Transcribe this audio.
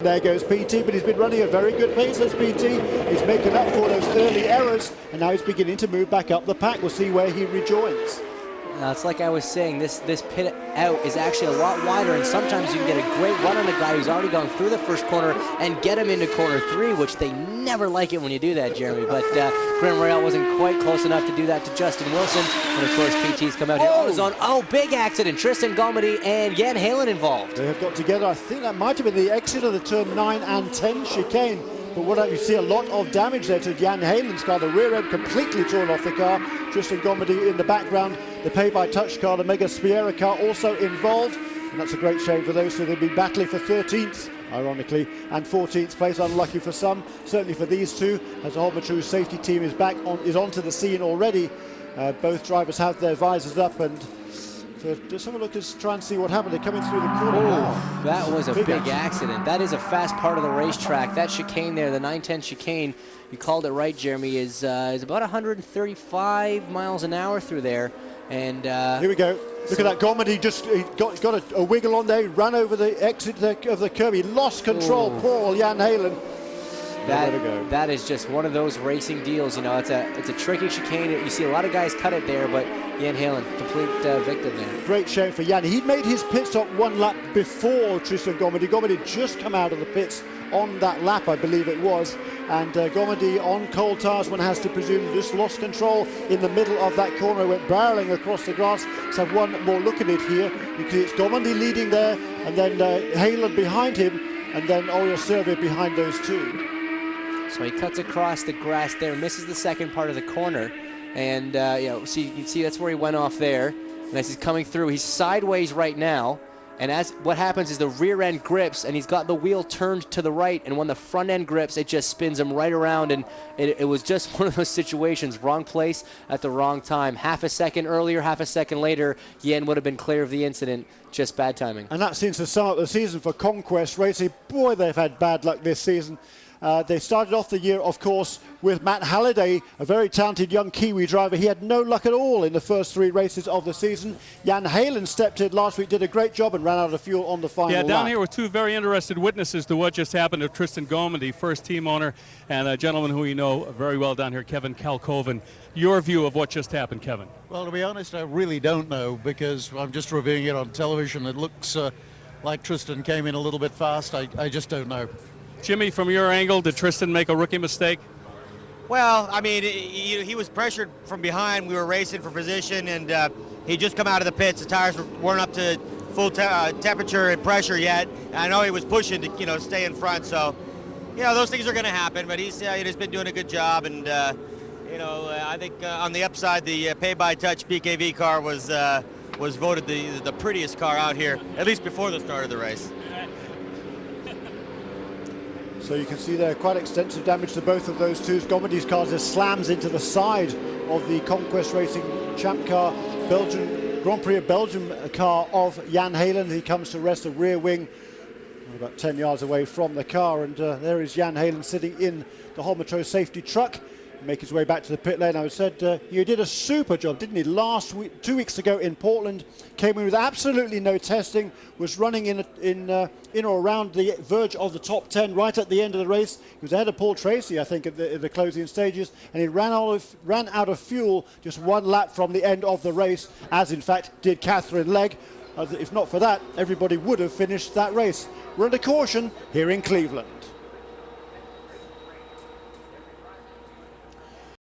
There goes PT, but he's been running a very good pace as PT. He's making up for those early errors, and now he's beginning to move back up the pack. We'll see where he rejoins. It's like I was saying, this pit out is actually a lot wider, and sometimes you can get a great run on a guy who's already gone through the first corner and get him into corner 3, which they never like it when you do that, Jeremy. But Grim Royale wasn't quite close enough to do that to Justin Wilson. And of course, PT's come out here on his own. Oh, big accident. Tristan Gommendy and Jan Heylen involved. They have got together. I think that might have been the exit of the turn 9 and 10 chicane. But what you see a lot of damage there to Jan Heylen's car. The rear end completely torn off the car. Tristan Gommendy in the background. The pay-by-touch car, the Mega Spiera car, also involved. And that's a great shame for those two. They've been battling for 13th, ironically, and 14th place. Unlucky for some, certainly for these two, as the Gommendy safety team is onto the scene already. Both drivers have their visors up, and just have a look, just try and see what happened. They're coming through the corner. Wow. That was a big accident. That is a fast part of the racetrack. That chicane there, the 910 chicane, you called it right, Jeremy, is about 135 miles an hour through there. And here we go. Look at that. Gommendy just got a wiggle on there. He ran over the exit of the curb. He lost control. Poor old Jan Heylen. That is just one of those racing deals. You know, it's a tricky chicane. You see a lot of guys cut it there, but Jan Heylen, complete victim there. Great shame for Jan. He'd made his pit stop one lap before Tristan Gommendy. Gommendy just come out of the pits on that lap, I believe it was. And Gommendy on cold tires, one has to presume, just lost control in the middle of that corner, went barreling across the grass. Let's have one more look at it here. You can see it's Gommendy leading there, and then Heylen behind him, and then Oriol Servier behind those two. So he cuts across the grass there, misses the second part of the corner, and you know, you can see that's where he went off there. And as he's coming through, he's sideways right now. And as what happens is the rear end grips, and he's got the wheel turned to the right, and when the front end grips, it just spins him right around, and it was just one of those situations, wrong place at the wrong time. Half a second earlier, half a second later, Jan would have been clear of the incident. Just bad timing. And that seems to sum up the season for Conquest Racing. Boy, they've had bad luck this season. They started off the year, of course, with Matt Halliday, a very talented young Kiwi driver. He had no luck at all in the first 3 races of the season. Jan Heylen stepped in last week, did a great job, and ran out of fuel on the final lap. Yeah, down here with 2 very interested witnesses to what just happened to Tristan Gommendy, first team owner, and a gentleman who you know very well down here, Kevin Kalkoven. Your view of what just happened, Kevin? Well, to be honest, I really don't know, because I'm just reviewing it on television. It looks like Tristan came in a little bit fast. I just don't know. Jimmy, from your angle, did Tristan make a rookie mistake? Well, I mean, he was pressured from behind. We were racing for position, and he just come out of the pits. The tires weren't up to full temperature and pressure yet. I know he was pushing to, you know, stay in front. So, you know, those things are going to happen. But he's been doing a good job, and you know, I think on the upside, the pay-by-touch BKV car was voted the prettiest car out here, at least before the start of the race. So you can see there quite extensive damage to both of those two. Gommendy's car just slams into the side of the Conquest Racing Champ car, Belgian Grand Prix of Belgium car of Jan Heylen. He comes to rest a rear wing about 10 yards away from the car, and there is Jan Heylen sitting in the Gommendy safety truck, make his way back to the pit lane. I said you did a super job, didn't he? Last week, 2 weeks ago in Portland, came in with absolutely no testing, was running in or around the verge of the top 10 right at the end of the race. He was ahead of Paul Tracy, I think, at the closing stages, and he ran out of fuel just 1 lap from the end of the race, as in fact did Catherine Legg. If not for that, everybody would have finished that race. We're under caution here in Cleveland.